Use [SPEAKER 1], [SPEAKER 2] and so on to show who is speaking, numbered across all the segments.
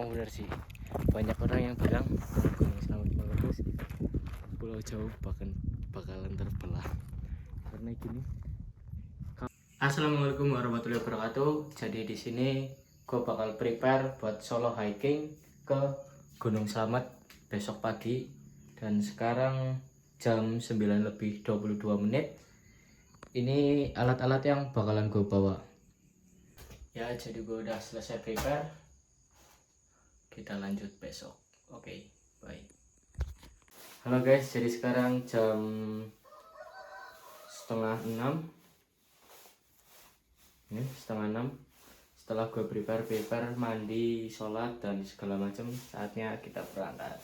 [SPEAKER 1] emang benar sih, banyak orang yang bilang Gunung Slamet Meletus Pulau Jauh bakalan terbelah karena gini. Assalamualaikum warahmatullahi wabarakatuh. Jadi di sini gue bakal prepare buat solo hiking ke Gunung Slamet besok pagi, dan sekarang jam 9:22. Ini alat-alat yang bakalan gue bawa ya. Jadi gue udah selesai prepare, kita lanjut besok. Oke, bye. Halo guys, jadi sekarang jam 5:30. Ini 5:30. Setelah gue prepare mandi, sholat dan segala macam, saatnya kita berangkat.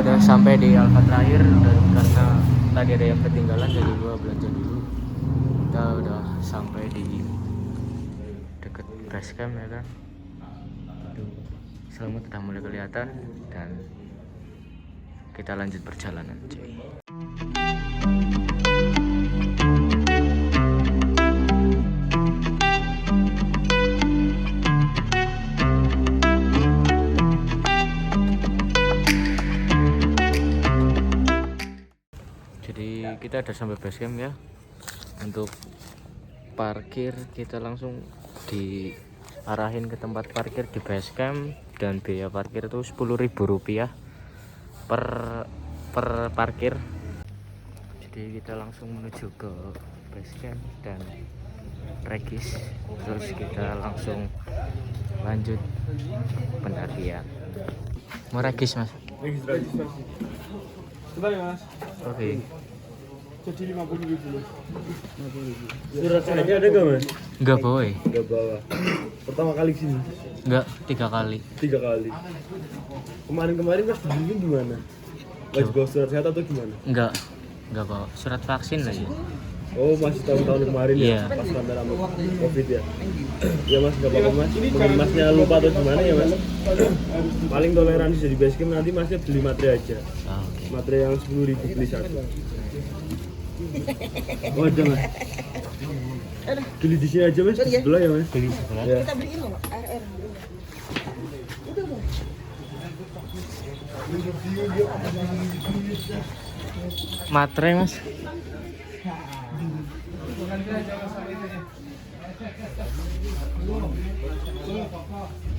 [SPEAKER 1] Udah sampai di Alfa terakhir, dan karena tadi ada yang ketinggalan jadi gua belanja dulu. Kita udah sampai di deket base camp ya kan. Tuh, Slamet udah mulai kelihatan dan kita lanjut perjalanan cuy. Kita udah sampai base camp ya. Untuk parkir kita langsung diarahin ke tempat parkir di base camp, dan biaya parkir itu Rp10.000 per parkir. Jadi kita langsung menuju ke base camp dan regis, terus kita langsung lanjut pendakian. Mau regis mas?
[SPEAKER 2] Regis mas. Coba ya mas.
[SPEAKER 1] Oke.
[SPEAKER 2] Jadi 50.000. Surat suratnya ada gak mas?
[SPEAKER 1] Enggak bawa ya?
[SPEAKER 2] Enggak bawa. Pertama kali sini?
[SPEAKER 1] Enggak, 3 kali.
[SPEAKER 2] 3 kali. Kemarin mas dibimbing gimana? Wajib bawa surat sehat atau gimana?
[SPEAKER 1] Enggak bawa surat vaksin aja.
[SPEAKER 2] Oh masih tahun-tahun kemarin
[SPEAKER 1] Iya.
[SPEAKER 2] Ya? Pas rame-rame COVID ya? Ya mas, gak apa-apa mas. Mungkin masnya lupa atau gimana ya mas? Paling toleransi dari basecamp, nanti masnya beli materai aja.
[SPEAKER 1] Oke.
[SPEAKER 2] Materai yang 10.000 beli satu. Oh ada mas. Beli di sini aja mas, di sebelah ya mas.
[SPEAKER 1] Beli sebelah.
[SPEAKER 2] Ya.
[SPEAKER 3] Kita beli ini loh, AR. Itu loh.
[SPEAKER 1] Materai mas.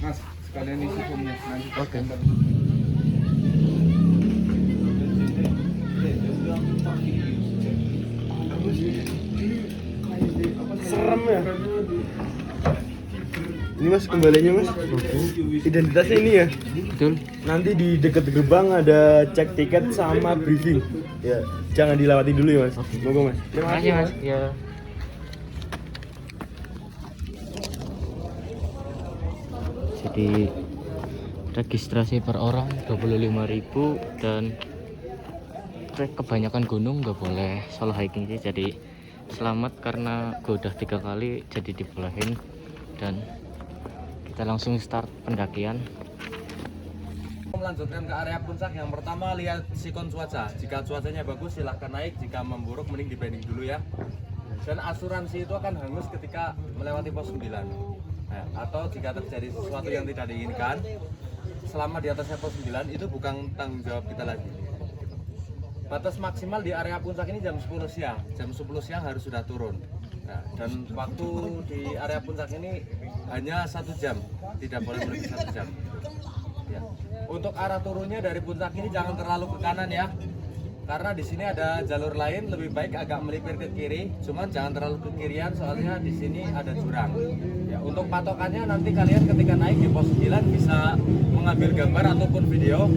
[SPEAKER 2] Mas, sekalian isi formnya nanti.
[SPEAKER 1] Oke.
[SPEAKER 2] Serem ya. Ini mas kembaliannya mas. Identitasnya ini ya.
[SPEAKER 1] Betul.
[SPEAKER 2] Nanti di dekat gerbang ada cek tiket sama briefing. Ya, jangan dilewati dulu ya mas. Monggo mas.
[SPEAKER 1] Terima kasih mas. Ya. Jadi registrasi per orang 25.000, dan kebanyakan gunung nggak boleh solo hiking sih. Jadi selamat karena gue udah 3 kali jadi dibolehin, dan kita langsung start pendakian.
[SPEAKER 4] Melanjutkan ke area puncak. Yang pertama lihat sikon cuaca. Jika cuacanya bagus silahkan naik, jika memburuk mending dibanding dulu ya. Dan asuransi itu akan hangus ketika melewati pos 9. Nah, atau jika terjadi sesuatu yang tidak diinginkan selama di atasnya pos 9, itu bukan tanggung jawab kita lagi. Batas maksimal di area puncak ini jam 10 siang. Jam 10 siang harus sudah turun. Nah, dan waktu di area puncak ini hanya 1 jam, tidak boleh lebih 1 jam. Ya. Untuk arah turunnya dari puncak ini jangan terlalu ke kanan ya, karena di sini ada jalur lain, lebih baik agak melipir ke kiri, cuman jangan terlalu ke kirian soalnya di sini ada jurang. Ya, untuk patokannya nanti kalian ketika naik di pos 9 bisa mengambil gambar ataupun video,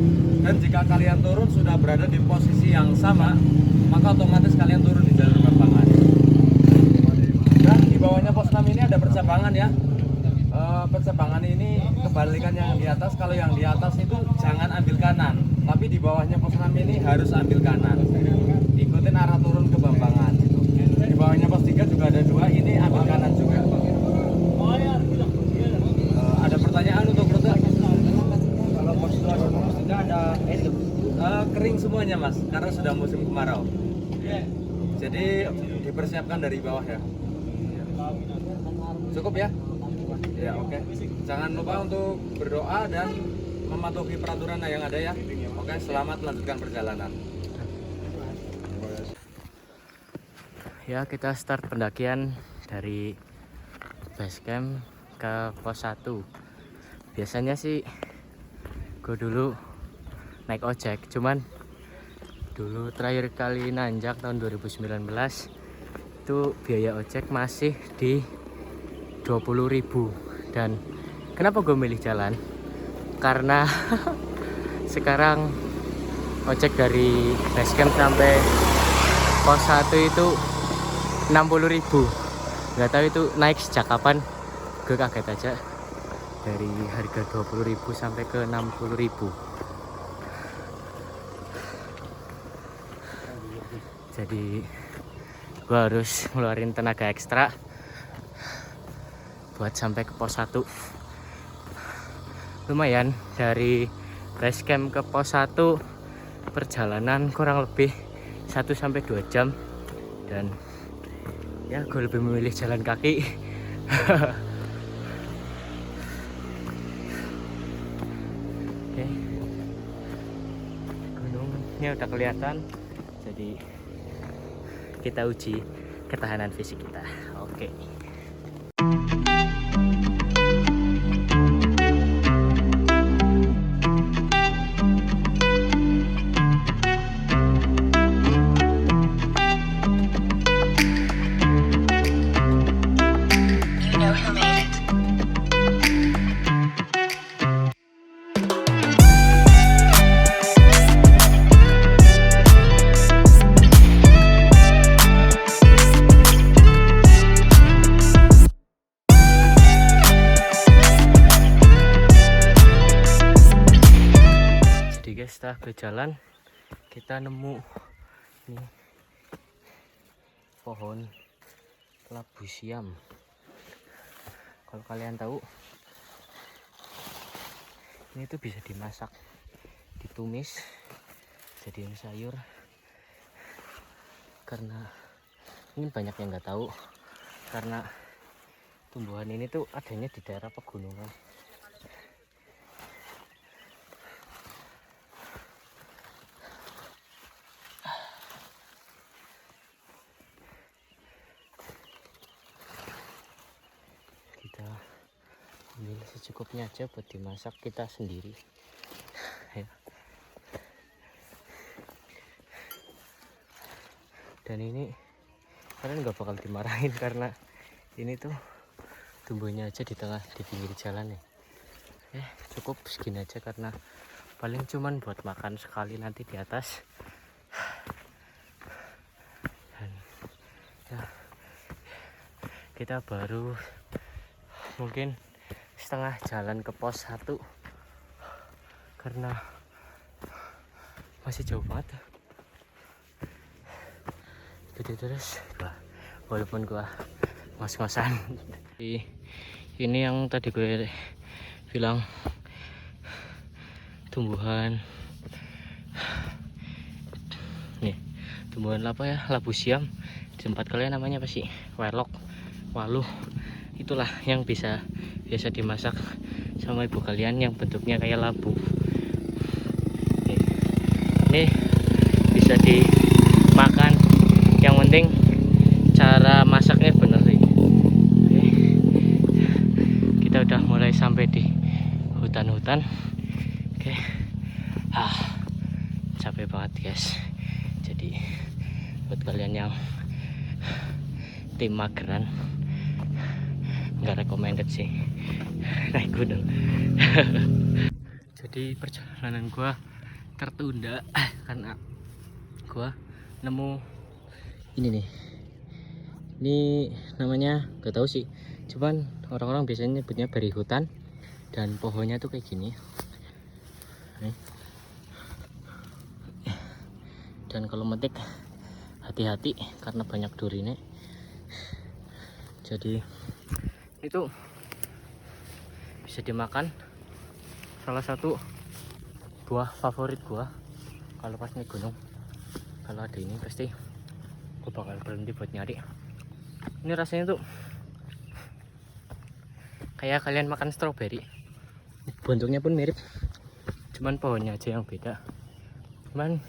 [SPEAKER 4] dan jika kalian turun sudah berada di posisi yang sama, maka otomatis kalian turun di jalur lapangan. Dan di bawahnya pos 6 ini ada percabangan ya. Percabangan ini kebalikan yang di atas. Kalau yang di atas itu jangan kanan, tapi di bawahnya pos 6 ini harus ambil kanan. Ikutin arah turun ke Bambangan. Di bawahnya pos 3 juga ada 2, ini ambil kanan juga. Ada pertanyaan untuk rute?
[SPEAKER 3] Kalau pos 2 sama pos 3 ada itu.
[SPEAKER 4] Kering semuanya mas, karena sudah musim kemarau. Jadi dipersiapkan dari bawah ya. Cukup ya? Ya oke. Jangan lupa untuk berdoa dan mematuhi peraturan yang ada ya. Oke, selamat melanjutkan perjalanan.
[SPEAKER 1] Ya, kita start pendakian dari base camp ke pos 1. Biasanya sih gue dulu naik ojek, cuman dulu terakhir kali nanjak tahun 2019 itu biaya ojek masih di 20.000. Dan kenapa gue milih jalan? Karena sekarang ojek dari base camp sampai pos 1 itu 60.000. Nggak tahu itu naik sejak kapan, gue kaget aja. Dari harga 20.000 sampai ke 60.000. Jadi gue harus ngeluarin tenaga ekstra buat sampai ke pos 1. Lumayan, dari base camp ke pos 1 perjalanan kurang lebih 1-2 jam. Dan ya gue lebih memilih jalan kaki. Oke, gunungnya udah kelihatan, jadi kita uji ketahanan fisik kita. Oke. Setelah berjalan kita nemu nih pohon labu siam. Kalau kalian tahu, ini tuh bisa dimasak, ditumis jadiin sayur. Karena ini banyak yang nggak tahu, karena tumbuhan ini tuh adanya di daerah pegunungan. Kita ambil secukupnya aja buat dimasak kita sendiri ya. Dan ini kalian nggak bakal dimarahin karena ini tuh tumbuhnya aja di pinggir jalan ya. Cukup segini aja karena paling cuman buat makan sekali nanti di atas. Dan ya, kita baru mungkin setengah jalan ke pos 1 karena masih jauh banget. Ikuti terus walaupun gua ngos-ngosan. Ini yang tadi gue bilang tumbuhan nih, tumbuhan apa ya, labu siam. Di tempat kalian namanya apa sih? Welok, waluh. Itulah yang biasa dimasak sama ibu kalian, yang bentuknya kayak labu. Ini bisa dimakan, yang penting cara masaknya bener sih. Kita udah mulai sampai di hutan-hutan. Capek banget guys. Jadi buat kalian yang tim mageran, nggak recommended sih naik gunung. Jadi perjalanan gua tertunda karena gua nemu ini nih. Ini namanya gak tahu sih, cuman orang-orang biasanya nyebutnya beri hutan. Dan pohonnya tuh kayak gini nih. Dan kalau metik hati-hati karena banyak durinya. Jadi itu bisa dimakan, salah satu buah favorit gua kalau pas naik gunung. Kalau ada ini pasti gua bakal berhenti buat nyari. Ini rasanya tuh kayak kalian makan stroberi, bentuknya pun mirip, cuman pohonnya aja yang beda. Cuman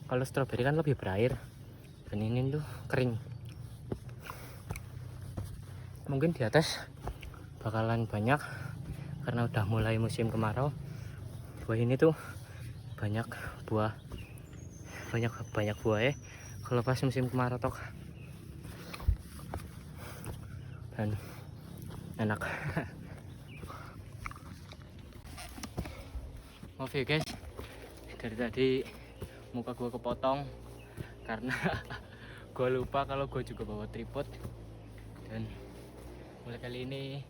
[SPEAKER 1] kalau stroberi kan lebih berair, dan ini tuh kering. Mungkin di atas bakalan banyak karena udah mulai musim kemarau. Buah ini tuh banyak buah ya kalau pas musim kemarau tok, dan enak. Maaf ya guys, dari tadi muka gua kepotong karena gua lupa kalau gua juga bawa tripod. Dan mulai kali ini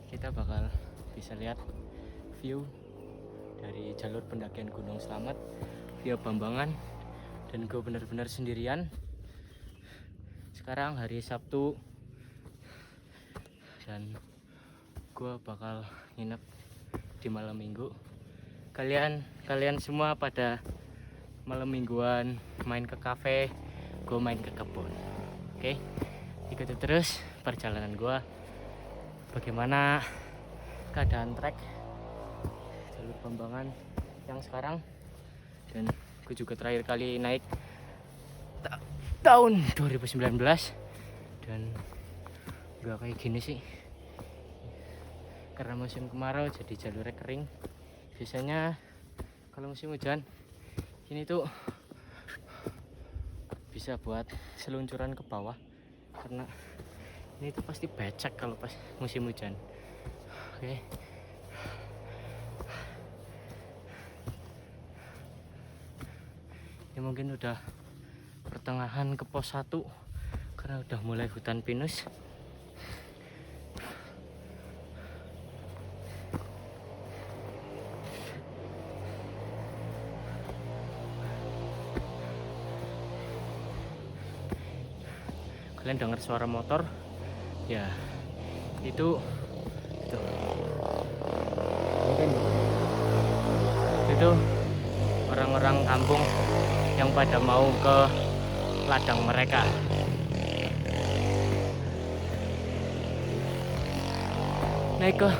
[SPEAKER 1] kita bakal bisa lihat view dari jalur pendakian Gunung Slamet via Bambangan, dan gue benar-benar sendirian. Sekarang hari Sabtu dan gue bakal nginep di malam minggu. Kalian semua pada malam mingguan main ke kafe, gue main ke kebun. Oke, ikuti terus perjalanan gue, bagaimana keadaan trek jalur Bambangan yang sekarang. Dan gue juga terakhir kali naik tahun 2019 dan gak kayak gini sih karena musim kemarau, jadi jalurnya kering. Biasanya kalau musim hujan ini tuh bisa buat seluncuran ke bawah, karena ini tuh pasti becek kalau pas musim hujan. Oke. Ini mungkin udah pertengahan ke pos 1 karena udah mulai hutan pinus. Kalian dengar suara motor? Ya, itu orang-orang kampung yang pada mau ke ladang mereka. Naik ke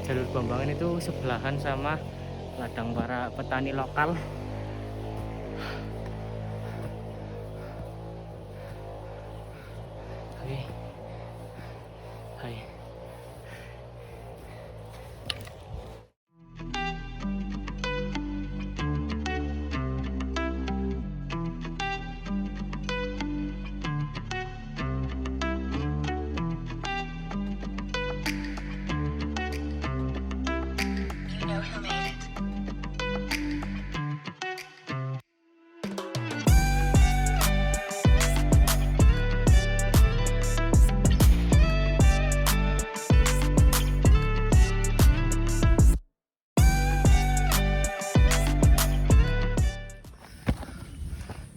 [SPEAKER 1] jalur Bambangan itu sebelahan sama ladang para petani lokal. Hai.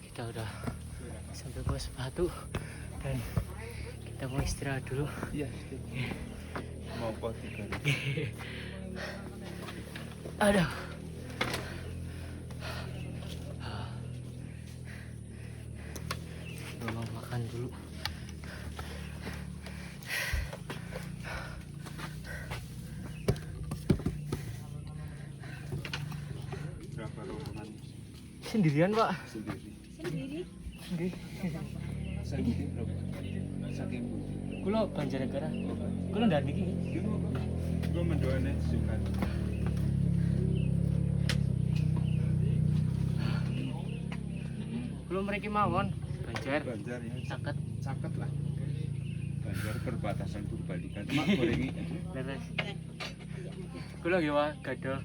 [SPEAKER 1] Kita udah sampai pos 1 dan kita mau istirahat dulu.
[SPEAKER 3] Iya, mau pos 3.
[SPEAKER 1] Aduh. Mau makan dulu.
[SPEAKER 3] Berapa rombongan?
[SPEAKER 1] Sendirian, Pak.
[SPEAKER 3] Sendiri.
[SPEAKER 1] Nggih.
[SPEAKER 3] Saking berapa? Saking
[SPEAKER 1] Kula Banjarnegara. Kula ndak niki.
[SPEAKER 3] gue mendoane suka.
[SPEAKER 1] Kula mriki mawon Banjar.
[SPEAKER 3] Banjar ya.
[SPEAKER 1] Caket.
[SPEAKER 3] Caket lah. Banjar perbatasan Purbalingga. Mak gorengi.
[SPEAKER 1] Leres. Kula nggih wae gadah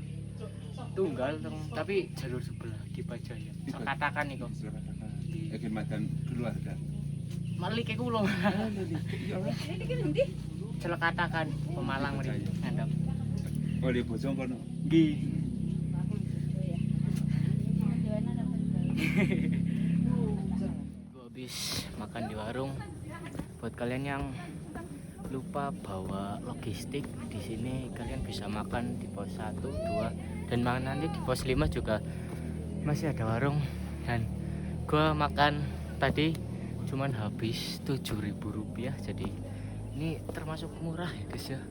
[SPEAKER 1] tunggal tapi jalur sebelah di Pajaya. Katakan niku.
[SPEAKER 3] Khidmatan keluarga.
[SPEAKER 1] Malik iku kula. Celekatakan Pemalang mriki ngandhap.
[SPEAKER 3] Oh, di Bojong kono.
[SPEAKER 1] Nggih. Gue habis makan di warung. Buat kalian yang lupa bawa logistik, di sini kalian bisa makan di pos 1, 2, dan nanti di pos 5 juga masih ada warung. Dan gue makan tadi cuman habis Rp7.000, jadi ini termasuk murah ya guys ya.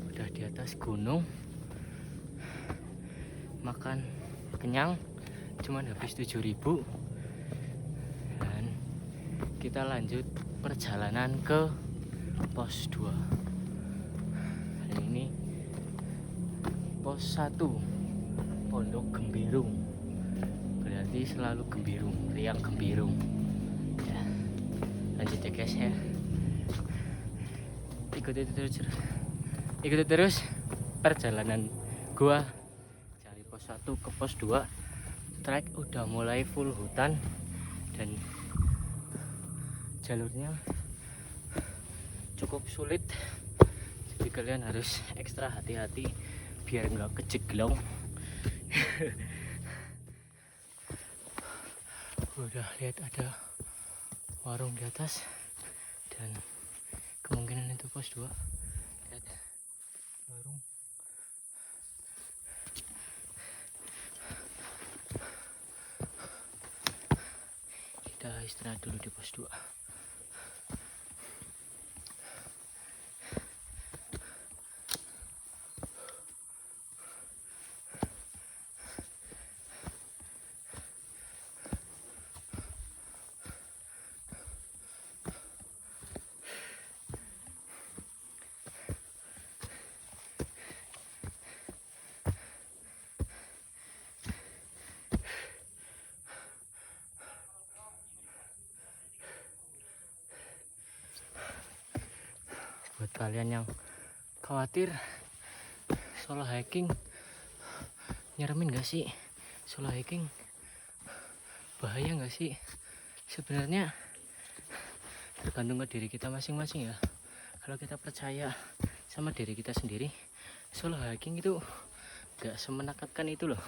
[SPEAKER 1] Udah di atas gunung, makan kenyang cuman habis 7.000. Dan kita lanjut perjalanan ke pos 2. Dan ini pos 1 Pondok Gembirung, berarti selalu gembirung, riang gembirung ya. Lanjut ya guys ya, ikuti terus perjalanan gua dari pos 1 ke pos 2. Trek udah mulai full hutan dan jalurnya cukup sulit, jadi kalian harus ekstra hati-hati biar nggak kejeglong. Udah lihat ada warung di atas dan kemungkinan itu pos 2. Lihat warung. Kita istirahat dulu di pos 2. Buat kalian yang khawatir solo hiking, nyeremin gak sih? Solo hiking bahaya gak sih? Sebenarnya tergantung ke diri kita masing-masing ya. Kalau kita percaya sama diri kita sendiri, solo hiking itu gak semenakutkan itu loh.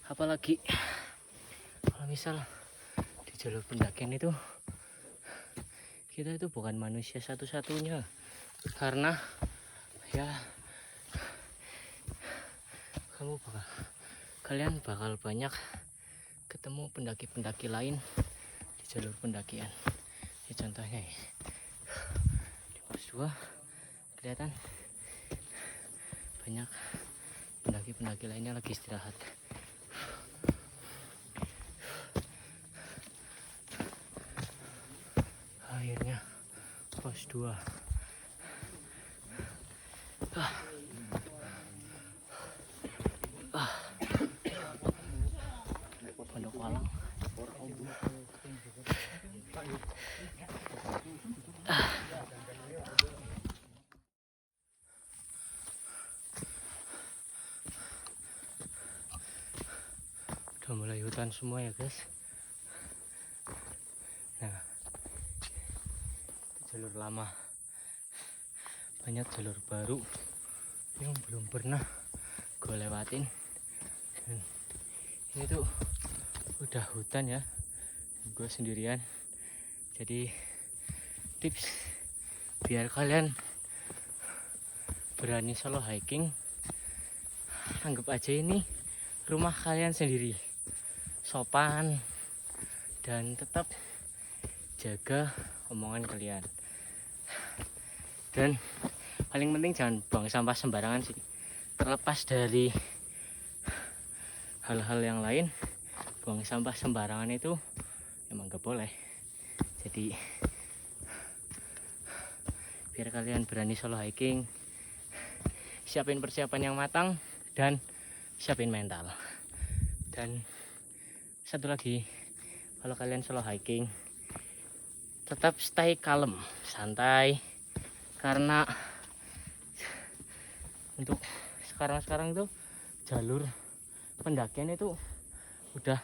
[SPEAKER 1] Apalagi kalau misal di jalur pendakian itu kita itu bukan manusia satu-satunya, karena ya kalian bakal banyak ketemu pendaki-pendaki lain di jalur pendakian. Ya contohnya ya, di pos 2 kelihatan banyak pendaki-pendaki lainnya lagi istirahat. Akhirnya pos 2. Pondok Walang. Udah mulai hutan semua ya guys. Nah, jalur lama, banyak jalur baru yang belum pernah gue lewatin. Dan ini tuh udah hutan ya, gue sendirian. Jadi tips biar kalian berani solo hiking, anggap aja ini rumah kalian sendiri. Sopan dan tetap jaga omongan kalian. Dan paling penting jangan buang sampah sembarangan sih. Terlepas dari hal-hal yang lain, buang sampah sembarangan itu emang gak boleh. Jadi biar kalian berani solo hiking, siapin persiapan yang matang dan siapin mental. Dan satu lagi, kalau kalian solo hiking tetap stay calm, santai, karena untuk sekarang itu jalur pendakian itu udah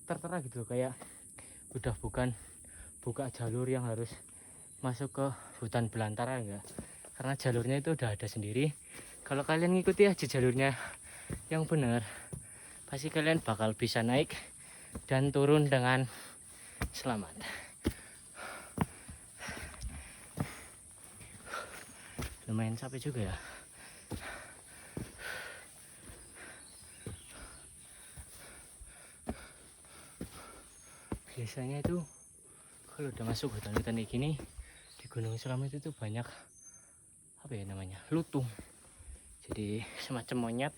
[SPEAKER 1] tertera gitu loh, kayak udah bukan buka jalur yang harus masuk ke hutan belantara enggak, karena jalurnya itu udah ada sendiri. Kalau kalian ngikuti aja jalurnya yang benar, pasti kalian bakal bisa naik dan turun dengan selamat. Lumayan capek juga ya. Biasanya itu kalau udah masuk hutan-hutan kayak gini di Gunung Slamet itu banyak apa ya namanya, lutung. Jadi semacam monyet,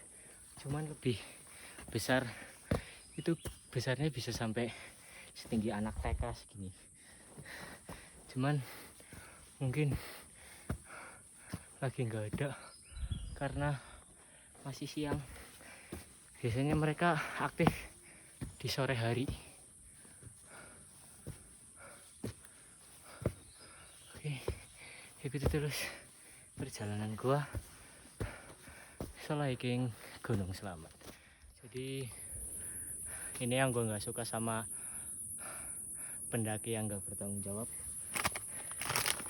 [SPEAKER 1] cuman lebih besar. Itu besarnya bisa sampai setinggi anak TK segini. Cuman mungkin lagi nggak ada karena masih siang. Biasanya mereka aktif di sore hari. Oke, ikuti terus perjalanan gua solo hiking Gunung Slamet. Jadi ini yang gua nggak suka sama pendaki yang nggak bertanggung jawab.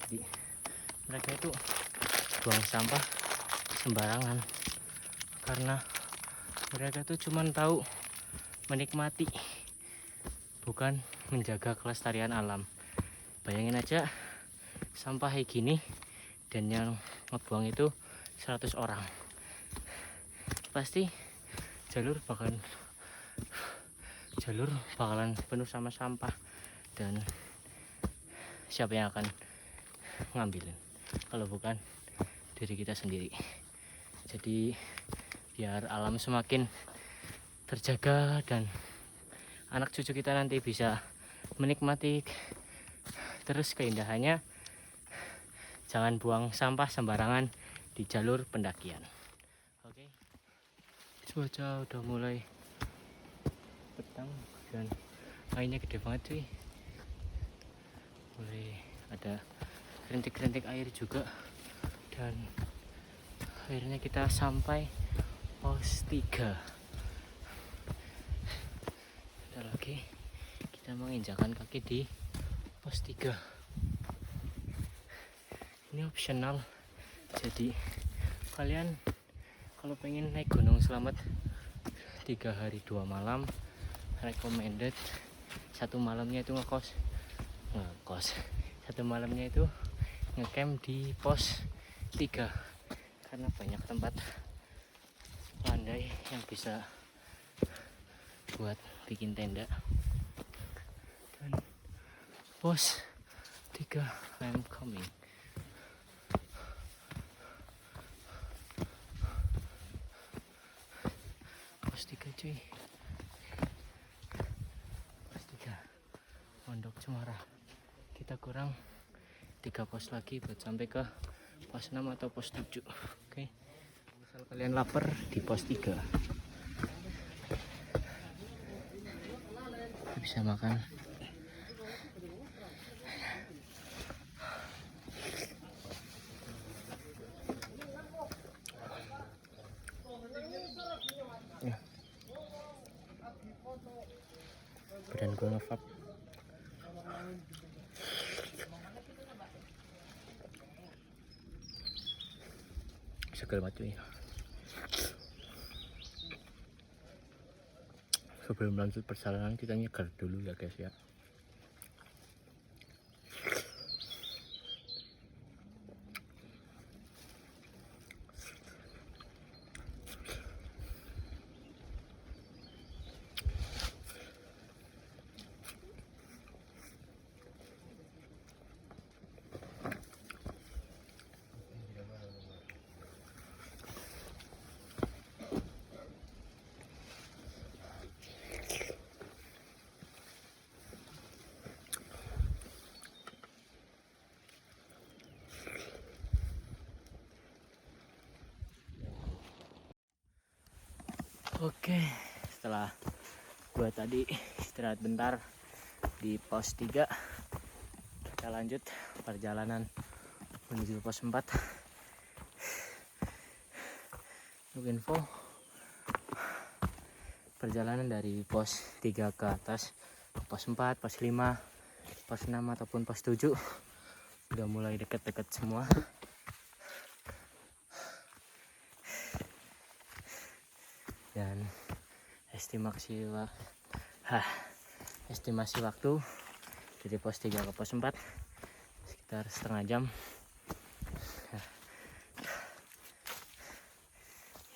[SPEAKER 1] Jadi mereka itu buang sampah sembarangan karena mereka tuh cuman tahu menikmati, bukan menjaga kelestarian alam. Bayangin aja sampah kayak gini dan yang ngebuang itu 100 orang. Pasti jalur bakalan penuh sama sampah dan siapa yang akan ngambilin kalau bukan diri kita sendiri. Jadi biar alam semakin terjaga dan anak cucu kita nanti bisa menikmati terus keindahannya, jangan buang sampah sembarangan di jalur pendakian. Oke. Cuaca udah mulai petang dan airnya gede banget cuy. Mulai ada rintik-rintik air juga. Dan akhirnya kita sampai pos 3. Bentar lagi kita menginjakan kaki di pos 3. Ini opsional, jadi kalian kalau pengen naik Gunung Slamet 3 hari 2 malam recommended. 1 malamnya itu ngekos 1 malamnya itu ngecamp di pos 3 karena banyak tempat landai yang bisa buat bikin tenda. Dan pos 3 I'm coming. Pos 3 cuy, pos 3 Pondok Cemara. Kita kurang 3 pos lagi buat sampai ke pos 6 atau pos 7. Oke. Misal kalian lapar di pos 3 bisa makan ya. Badan gue ngevap. Seger banget cuy. Sebelum lanjut perjalanan kita nyegar dulu ya guys ya. Oke, setelah gua tadi istirahat bentar di pos 3, kita lanjut perjalanan menuju pos 4. Untuk info, perjalanan dari pos 3 ke atas, pos 4, pos 5, pos 6 ataupun pos 7 udah mulai deket-deket semua. Dan estimasi waktu dari pos 3 ke pos 4 sekitar setengah jam.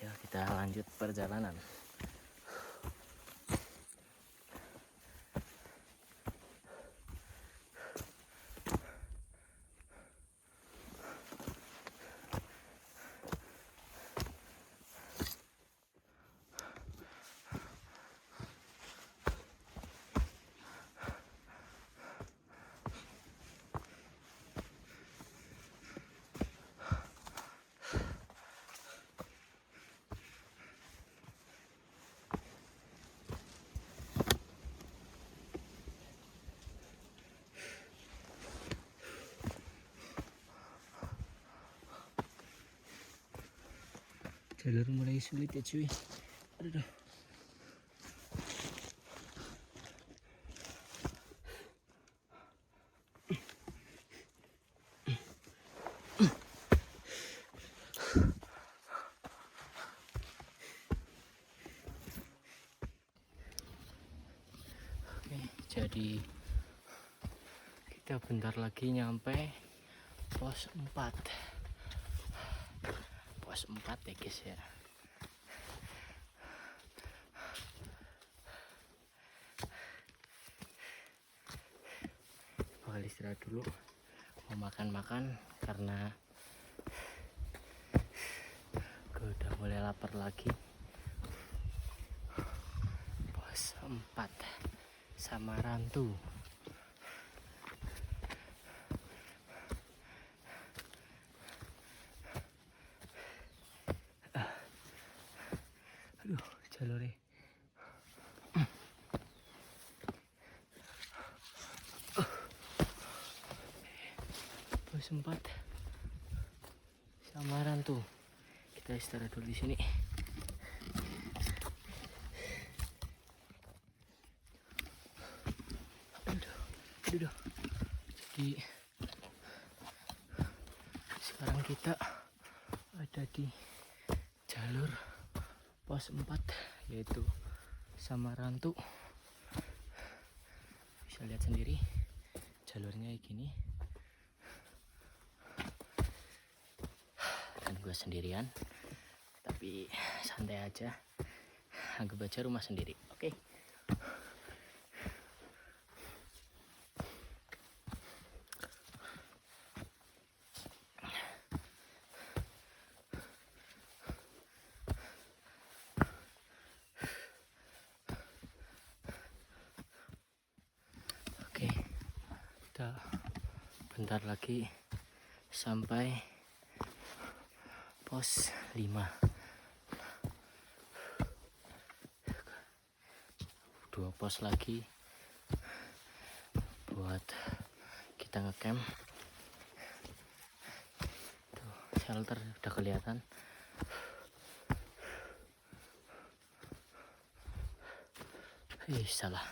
[SPEAKER 1] Ya, kita lanjut perjalanan. Jalur mulai sulit ya cuy. Aduh. Oke, jadi kita bentar lagi nyampe pos 4. Pos 4 ya guys ya. Bakal istirahat dulu, mau makan-makan karena gue udah mulai lapar lagi. Pos 4 Samarantu. Aduh, jalurnya. Pos 4 Samarantu. Kita istirahat dulu di sini. Aduh. Jadi sekarang kita ada di jalur pos 4 yaitu Samarantu. Bisa lihat sendiri jalurnya kayak gini. Dan gue sendirian, tapi santai aja, anggap aja rumah sendiri. Oke. Oke, kita bentar lagi sampai pos 5. 2 pos lagi buat kita ngecamp. Tuh, shelter udah kelihatan. Salah.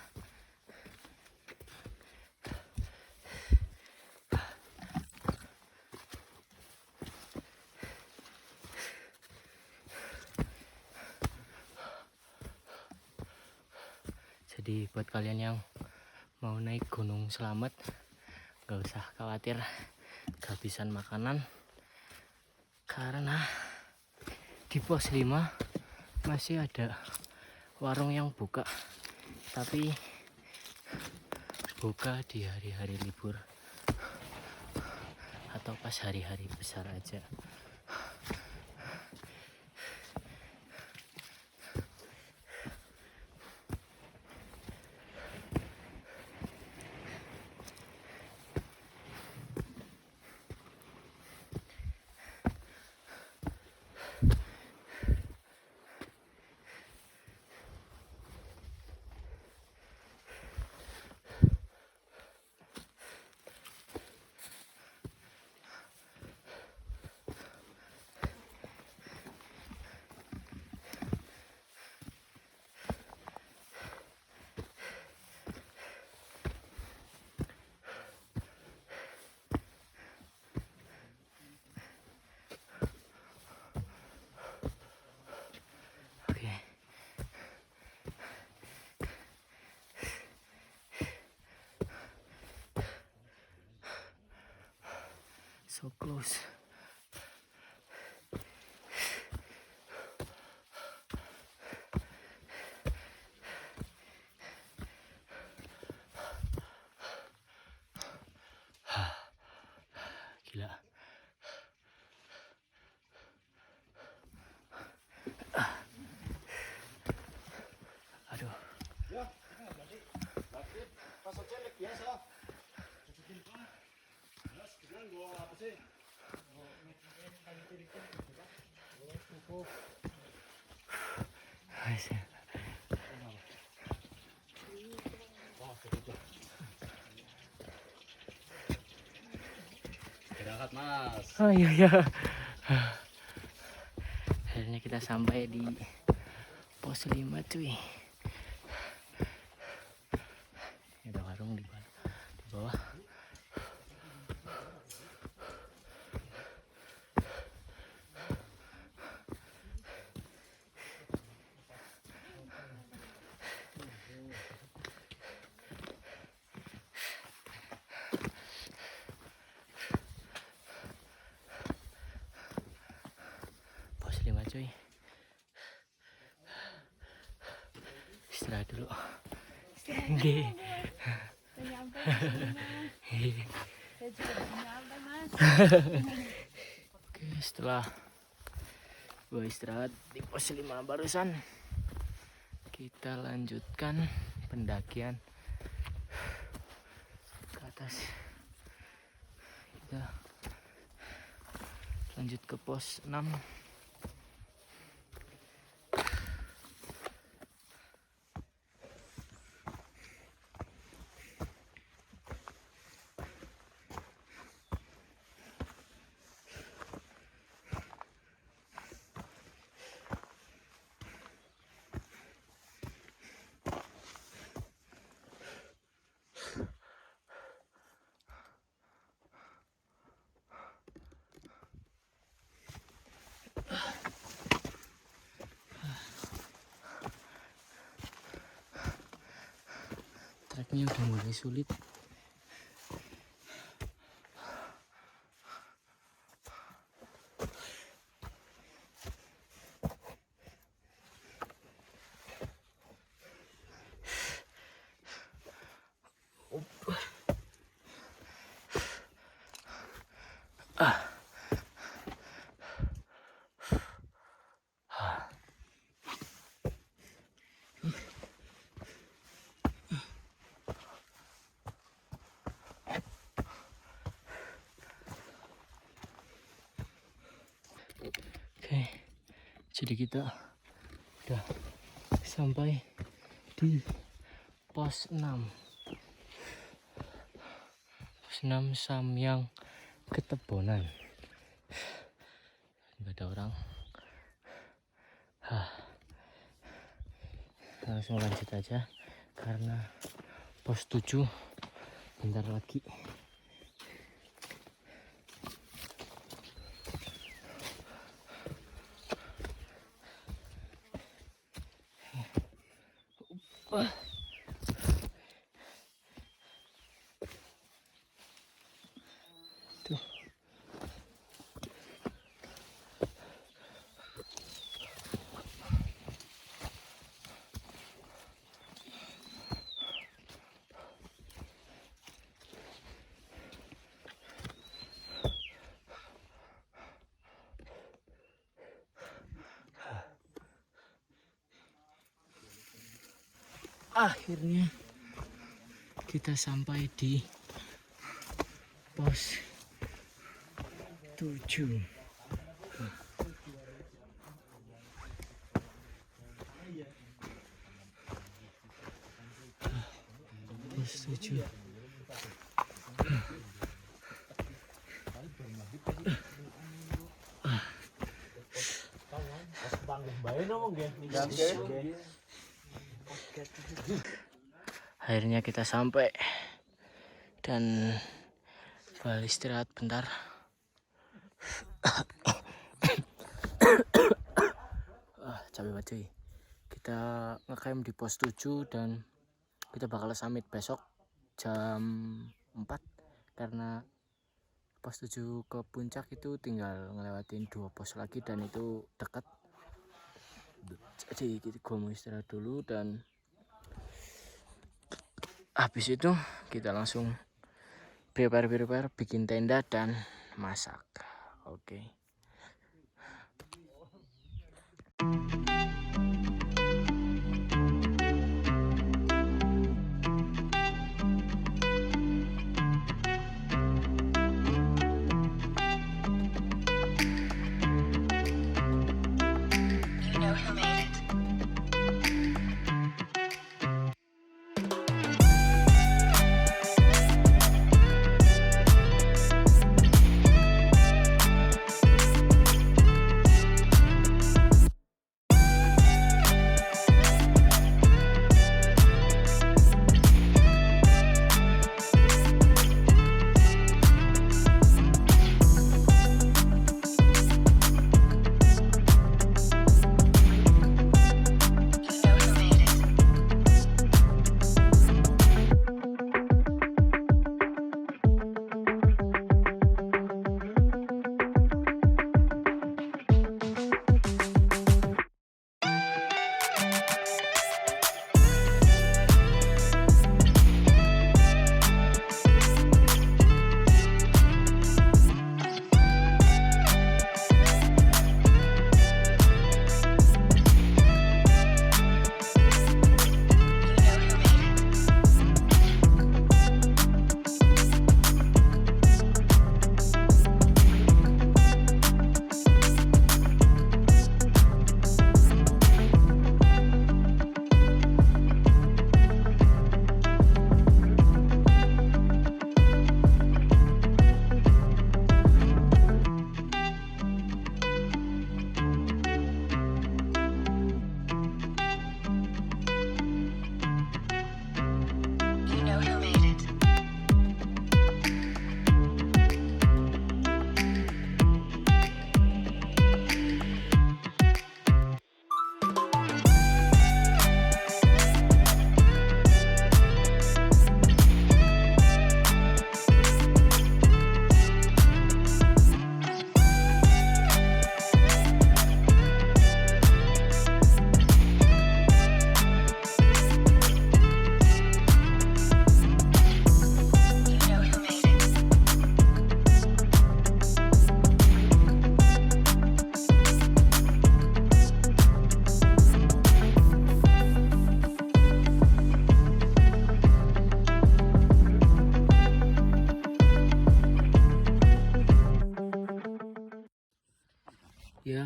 [SPEAKER 1] Jadi buat kalian yang mau naik Gunung Slamet, gak usah khawatir kehabisan makanan, karena di pos 5 masih ada warung yang buka, tapi buka di hari-hari libur atau pas hari-hari besar aja. So close. Gila. Aduh.
[SPEAKER 2] Berangkat mas.
[SPEAKER 1] Oh iya ya. Akhirnya kita sampai di pos 5 cuy. Ada warung di bawah. Pos 5 cuy. Istirahat dulu. Nggih. Oke, setelah gue istirahat di pos 5 barusan, kita lanjutkan pendakian ke atas. Kita lanjut ke pos 6. Treknya udah mulai sulit. Oke, jadi kita udah sampai di pos 6. Pos 6 Samyang Ketebonan. Nggak ada orang. Langsung lanjut aja karena pos 7 bentar lagi. Tuh. Akhirnya kita sampai di pos 7. Pos 7. Akhirnya kita sampai dan balik istirahat bentar. Capek banget cuy. Kita ngecamp di pos 7 dan kita bakal summit besok jam 4 karena pos 7 ke puncak itu tinggal ngelewatin 2 pos lagi dan itu dekat. Jadi gua mau istirahat dulu dan habis itu kita langsung prepare bikin tenda dan masak. Oke. Ya,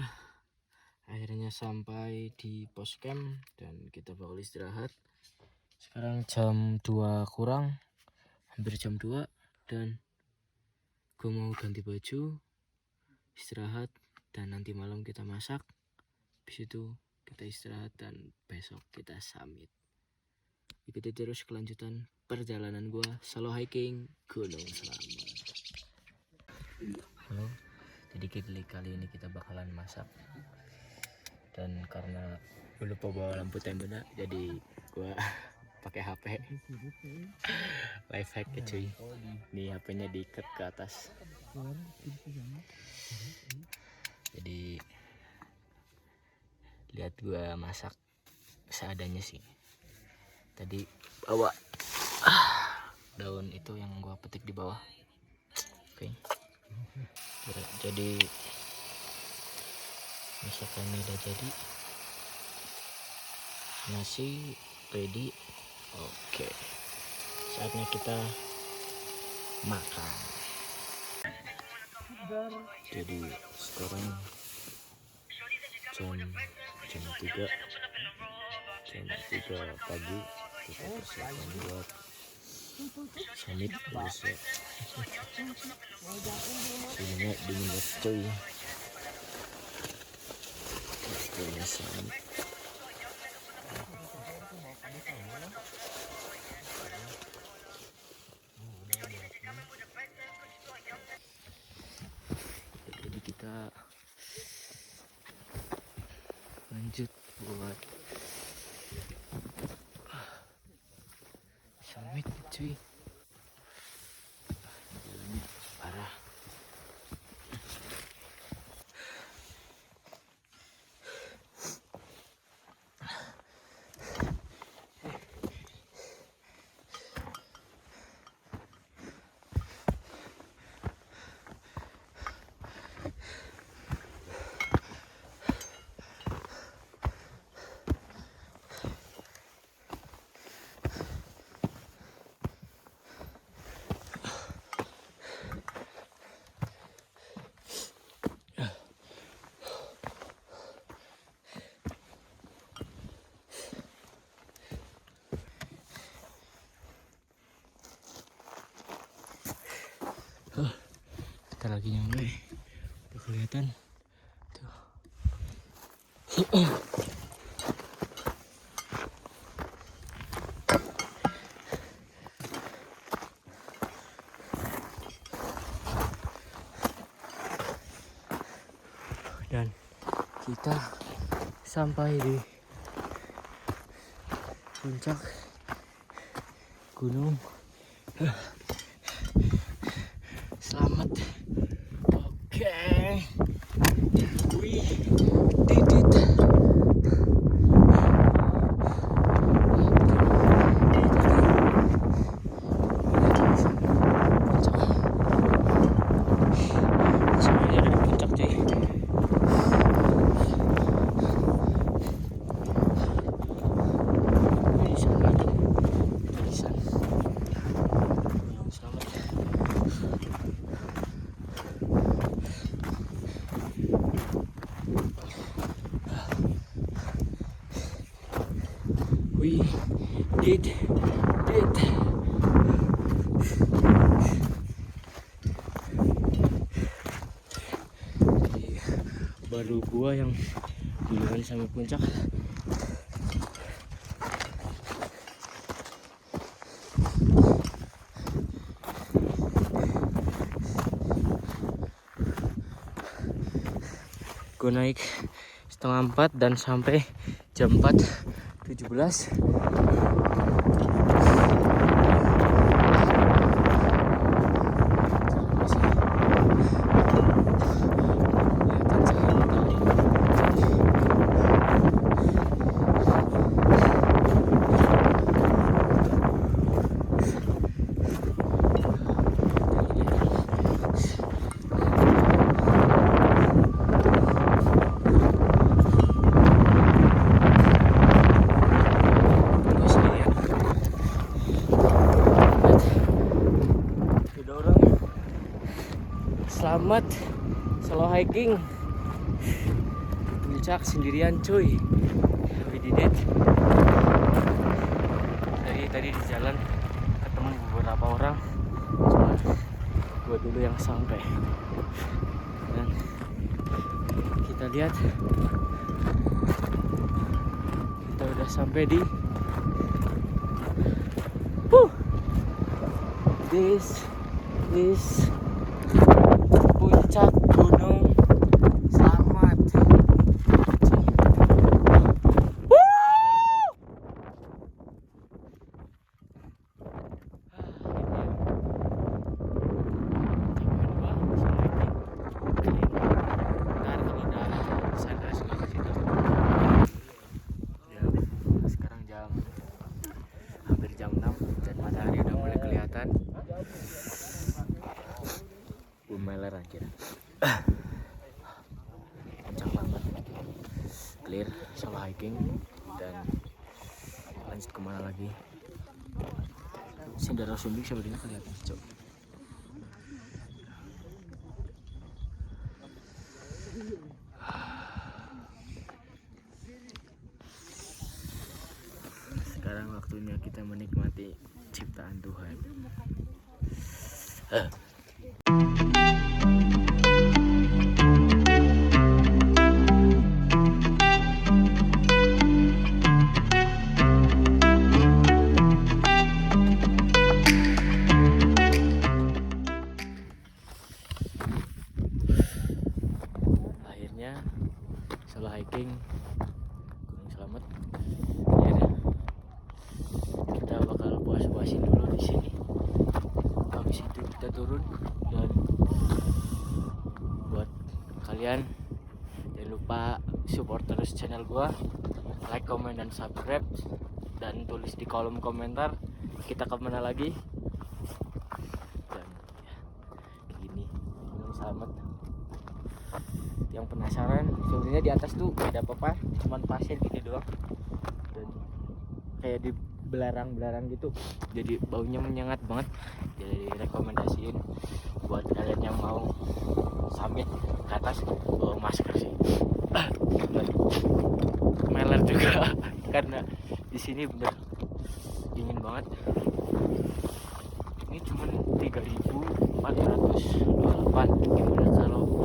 [SPEAKER 1] akhirnya sampai di pos camp dan kita bakal istirahat. Sekarang jam 2 kurang, hampir jam 2, dan gue mau ganti baju, istirahat, dan nanti malam kita masak. Habis itu kita istirahat dan besok kita summit. Ikuti terus kelanjutan perjalanan gue solo hiking Gunung Slamet. Halo. Jadi kali ini kita bakalan masak, dan karena gue lupa bawa lampu tembena jadi gua pakai HP. Life hack ya cuy. Nih HP-nya diikat ke atas. Jadi lihat gua masak seadanya sih. Tadi bawa daun itu yang gua petik di bawah. Oke. Jadi masakannya udah jadi, nasi ready. Oke, saatnya kita makan. Jadi sekarang jam 3 pagi, kita persiapan buat summit. Terus suhunya dingin banget cuy. Waktunya summit. Jadi kita lanjut buat summit cuy. Jalannya parah. Kita lagi nyampe. Tuh kelihatan. Tuh. Dan kita sampai di puncak gunung. Selamat. Oke. We did it. Semuanya ada di puncak, cuy. We did it. Baru gua yang duluan sampai puncak. Gue naik 3:30 dan sampai jam 4:17. Selamat solo hiking puncak sendirian, cuy. We did it. Tadi di jalan ketemu beberapa orang, cuma gue dulu yang sampai. Dan kita lihat kita udah sampai di this is puncak Gunung Slamet. Sekarang hampir jam 6 dan matahari udah mulai kelihatan. Bumeler akhir. Kencang banget. Clear solo hiking dan lanjut kemana lagi? Sindara Sumbing sebenarnya kelihatan, cok. Sekarang waktunya kita menikmati ciptaan Tuhan. Akhirnya solo hiking Gunung Slamet. Ya, kita bakal puas-puasin dulu di sini. Habis itu kita turun. Dan buat kalian jangan lupa support terus channel gua, like, comment, dan subscribe, dan tulis di kolom komentar kita kemana lagi. Dan ya, gini Gunung Slamet. Yang penasaran, sebenarnya di atas tuh gak ada apa-apa, cuman pasir gini doang. Dan kayak di belarang-belarang gitu, jadi baunya menyengat banget. Jadi rekomendasiin buat kalian yang mau summit ke atas bawa masker sih. Meler juga karena di sini bener dingin banget. ini cuma 3.428. Gimana kalau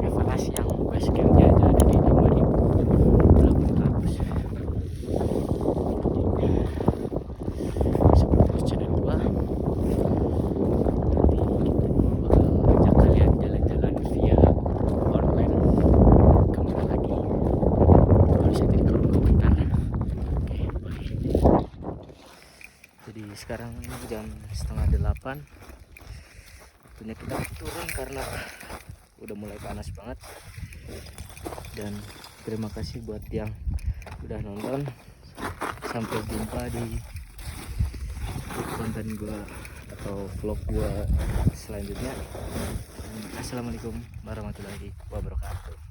[SPEAKER 1] evaluasi yang base campnya ada di 5.800. Sebelum pos channel 2 nanti kita bakal ajak kalian jalan-jalan via online kemana lagi, bisa jadi kolom komentar. Oke, bye. Jadi sekarang jam 7:30, waktunya kita turun karena udah mulai panas banget. Dan terima kasih buat yang udah nonton. Sampai jumpa di konten gua atau vlog gua selanjutnya. Assalamualaikum warahmatullahi wabarakatuh.